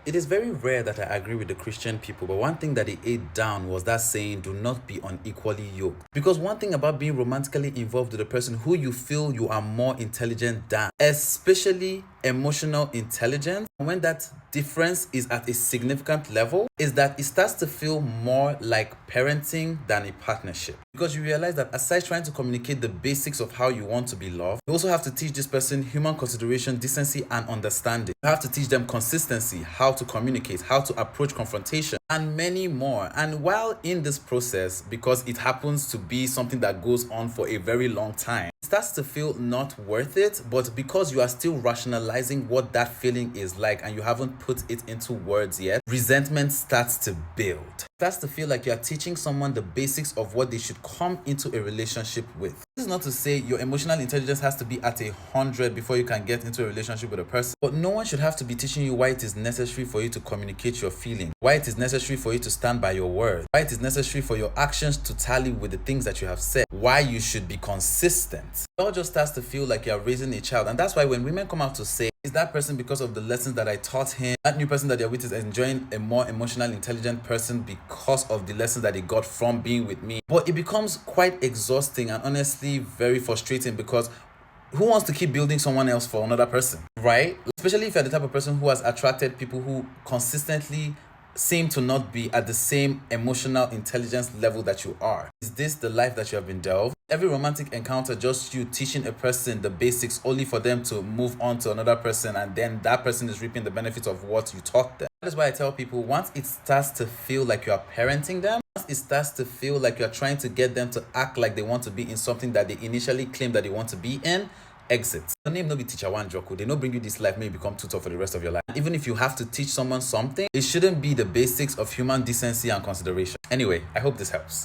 It is very rare that I agree with the Christian people, but one thing that they ate down was that saying, do not be unequally yoked. Because one thing about being romantically involved with a person who you feel you are more intelligent than, especially emotional intelligence, when that difference is at a significant level, is that it starts to feel more like parenting than a partnership. Because you realize that aside trying to communicate the basics of how you want to be loved, you also have to teach this person human consideration, decency, and understanding. You have to teach them consistency, how to communicate, how to approach confrontation, and many more. And while in this process, because it happens to be something that goes on for a very long time, it starts to feel not worth it, but because you are still rationalizing what that feeling is like and you haven't put it into words yet, resentment starts to build. It starts to feel like you are teaching someone the basics of what they should come into a relationship with. This is not to say your emotional intelligence has to be at 100 before you can get into a relationship with a person, but no one should have to be teaching you why it is necessary for you to communicate your feelings, why it is necessary for you to stand by your word, why it is necessary for your actions to tally with the things that you have said, why you should be consistent. It all just starts to feel like you're raising a child. And that's why when women come out to say, is that person because of the lessons that I taught him? That new person that you're with is enjoying a more emotional intelligent person because of the lessons that they got from being with me. But it becomes quite exhausting and honestly very frustrating, because who wants to keep building someone else for another person, right? Especially if you're the type of person who has attracted people who consistently seem to not be at the same emotional intelligence level that you are. Is this the life that you have been dealt? Every romantic encounter just you teaching a person the basics only for them to move on to another person, and then that person is reaping the benefits of what you taught them. That is why I tell people, once it starts to feel like you are parenting them, once it starts to feel like you're trying to get them to act like they want to be in something that they initially claimed that they want to be in, exit. Your name no be teacher one Joko. They no bring you this life, maybe become tutor for the rest of your life. Even if you have to teach someone something, it shouldn't be the basics of human decency and consideration. Anyway, I hope this helps.